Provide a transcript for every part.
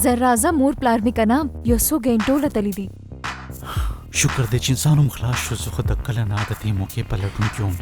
زرازه مور پلار می کنه یو څو غنټو لتلی دي. شکر دې چې انسان هم خلاص شو. زه خو د کله نه د دې موقع په لټون کې وم.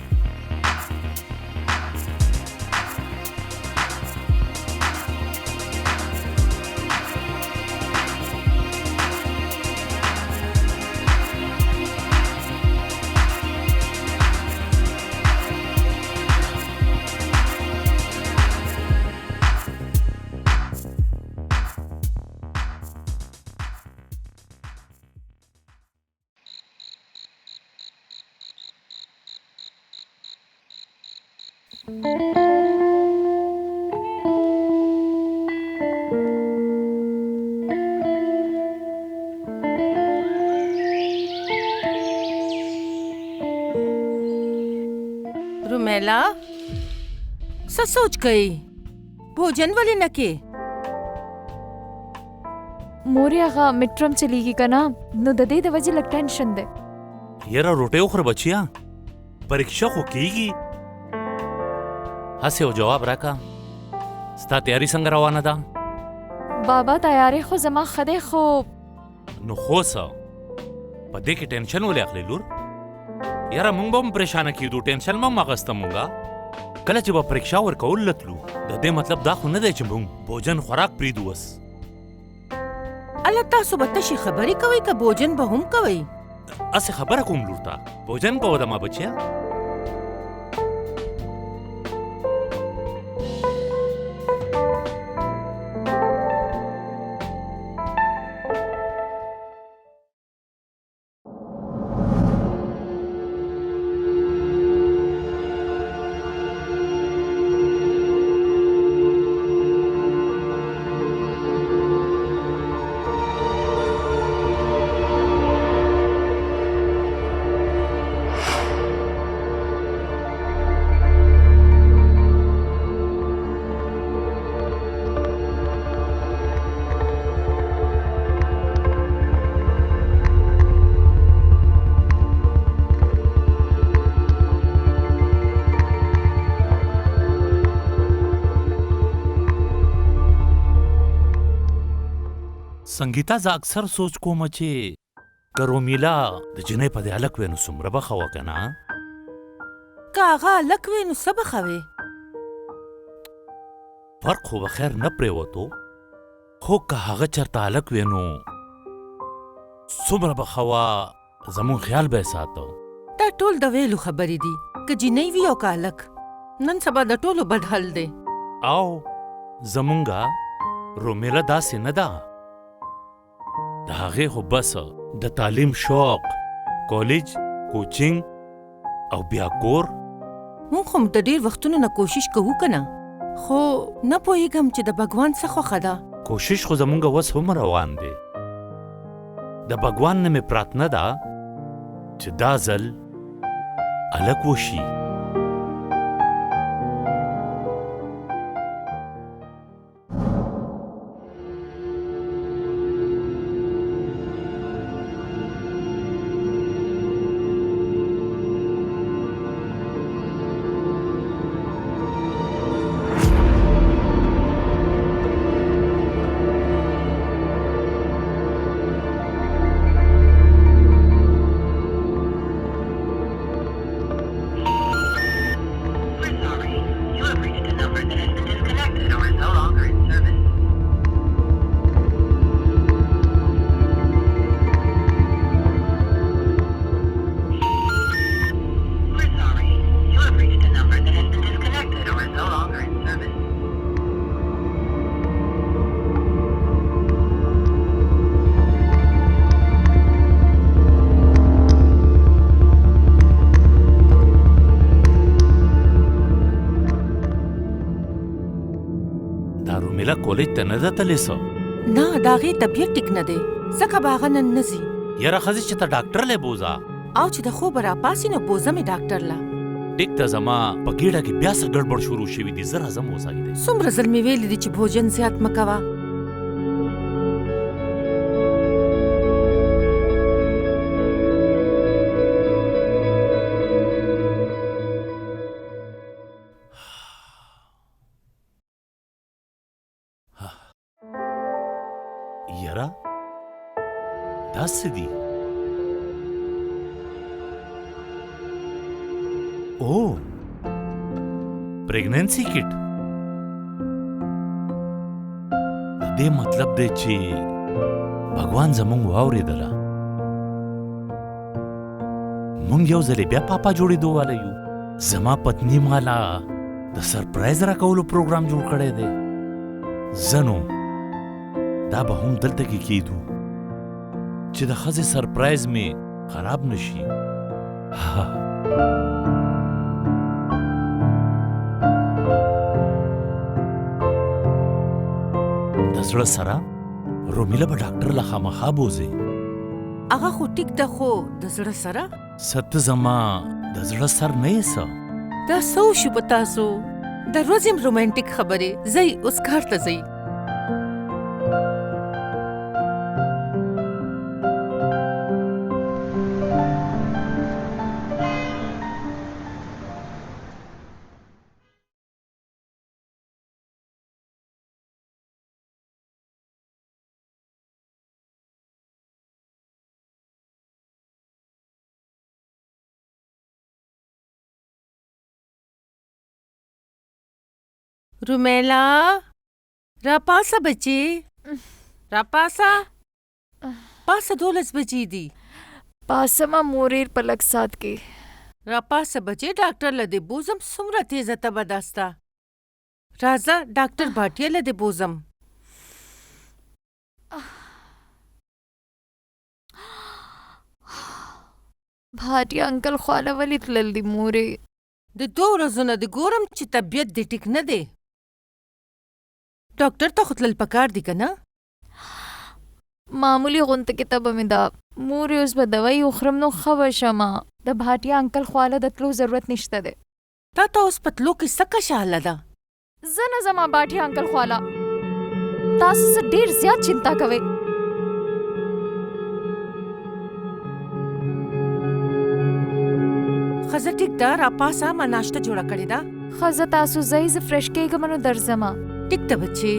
रुमेला څه سوچ کوي؟ भोजन ولې نه کې؟ مورې هغه میټرم چلیږي کنه نو د دې د وجې لږ ټینشن دی. یاره روټۍ وخوره بچیا، پریکشا خو کېږي. هسې یو جواب راکا، ستا تیاری څنګه روانه ده؟ بابا تیاری خو زما ښه دی خو نو خو څه په دې کې ټینشن ولې اخلې لور؟ یاره موږ به هم پریشانه کېدو، ټینشن به هم اخیسته مونږه. کله چې به پریکشا ورکول لتلو د دې مطلب دا خو نه دی چې موږ بوجن خوراک پرېږدو بس. الله تاسو به تشې خبرې کوئ که भोजन به هم کوئ؟ هسې خبره کوم لور ته، بوجن کوه د ما بچیا. سنگیتا زه اکثر سوچ کوم چې که رومیلا د جنۍ په دې هلک وی نو څومره به ښه وه که نه؟ که هغه هلک وی نو څه به ښه وی؟ فرق خو به خیر نه پرېوتو، خو که هغه چېرته هلک وی نو څومره به ښه وه، زموږ خیال به یې ساته. دا ټول د ویلو خبرې دي، که جنۍ وي او که هلک. نن سبا د ټولو بد حل دی. او زمونږه رومیلا داسې نه ده. د هغې خو بس د تعلیم شوق، کالج، کوچینګ او بیا کور. مونږ خو د ډېر وختونو نه کوشش کوو که نه، خو نه پوهېږم چې د بګوان څه خوښه ده. کوشش خو زمونږ وس هم روان دی. د بګوان نه مې پراتنه ده چې دا ځل هلک وشي. رومیلا کالج ته نه ده تلې څه؟ نه د هغې طبیعت ټیک نه دی، ځکه به هغه نن نه ځي. یاره ښځې چې ته ډاکټر لی بوځه، او چې د خوبه راپاسي نو بوځه مې ډاکټر له. ټیک ته زما په ګېډه کې بیا څه ګډوډ شروع شوي دي، زه راځم اوسه دی. څومره ځل مې ویلي دي چې भोजन زیات مه کوه. دا څه دي؟ او پریګننسي کټ. د دې مطلب دی چې भगवान زمونږ واورېدله. مونږ یو ځلې بیا پاپا جوړېدو والا یو. زما پتني مالا د سرپرایز راکولو پروګرام جوړ کړی دی. زه نو دا به هم دلته کې کېدو چې د ښځې سرپرایز مې خراب نشي. د زړه سره رومیله به ډاکټر له خامخا بوځې. هغه خو ټیک ده، خو د زړه سره ست زما د زړه سر نه یې څه. دا څه وشو په تاسو؟ د ورځې م رومانټیک خبرې. ځئ اوس کار ته ځئ. رومیلا راپاسه بچې، راپاسه. پاسه 12 بجې دي. پاسما موریر په لږ ساعت کې. راپاسه بچې، ډاکټر له دې بوزم. څومره تیزه تبه داسته. راځه ډاکټر بھاټیا له دې بوزم. بھاټیا انکل خواله ولې تلل دي مورې؟ د 2 ورځو نه د ګورم چې طبیعت دې ټیک نه دی. ډاکټر ته خو تلل پکار دي که نه؟ معمولی غونته کې تبه مې ده مورې. اوس به دوايي وخورم نو ښه به شمه. د بھاټیا انکل خواله د تلو ضرورت نشته دی. تا ته اوس په تلو کې څه کشاله ده؟ زه نه ځم بھاټیا انکل خواله. تاسو څه ډېر زیات چنتا کوئ. ښځه ټیک ده، راپاسه. ما ناشته جوړه کړې ده. ښځه تاسو ځئ، زه فرش کېږم نو درځمه. ټیک ده بچې.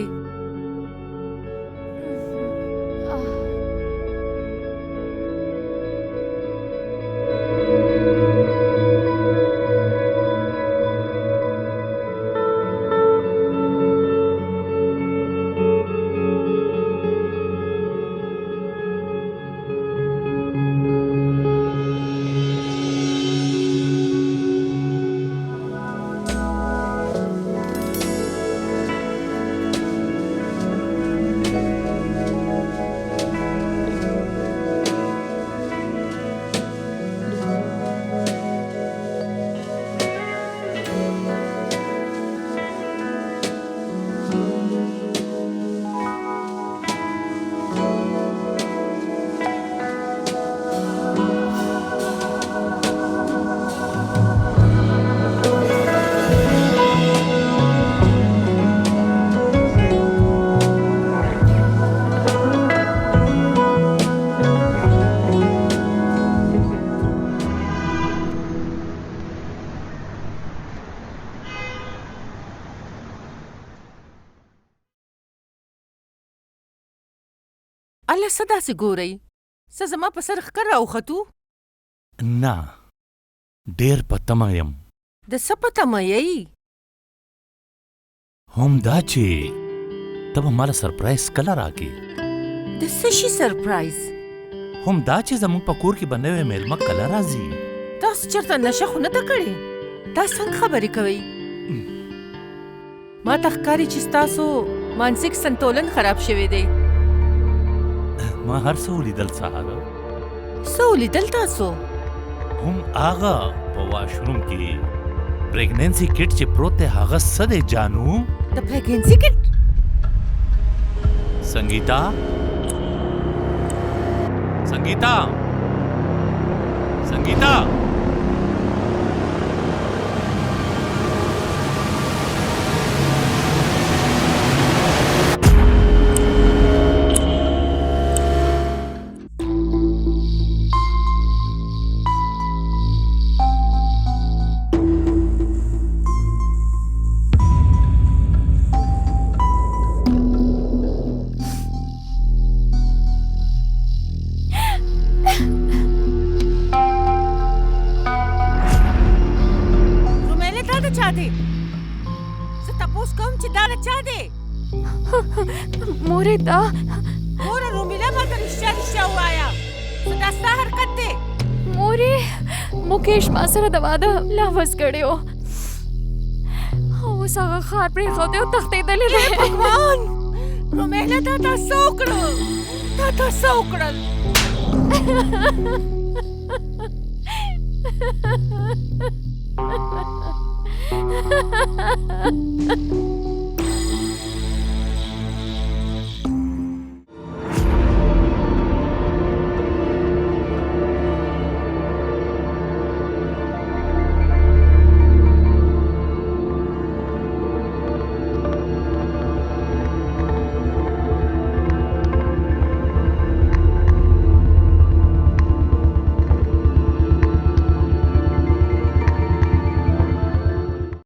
الله څه داسې ګورئ؟ څه زما په سر ښکر راوختو؟ نه، ډېر په تمه یم. د څه په تمه یئ؟ هم دا چې ته به ماله سرپرایز کله راکې. د څه شي سرپرایز؟ هم دا چې زموږ په کور کې به نوې میلمه کله راځي. تاسو چېرته نشه خو نه ده کړې؟ دا څنګه خبرې کوئ؟ ما ته ښکاري چې ستاسو مانسیک سنتولن خراب شوی دی. ما هر څه ولیدل سهاره. څه ولیدل تاسو؟ هم هغه په واشروم کې پریګننسي کټ چې پروت دی هغه څه دی جانو؟ د پریګننسي کټ؟ संगीता, संगीता, संगीता। چا دی زه تپوس کوم چې دا د چا دی مورې دا موره رومیله ماته رښتیا ووایه زه دا ستا حرکت دی مورې مکیش ما سره د واده لفظ کړی و اوس هغه ښار پرېښودی او تښتېدلی دی بھگوان رومیله دا تا څه وکړل دا تا څه وکړل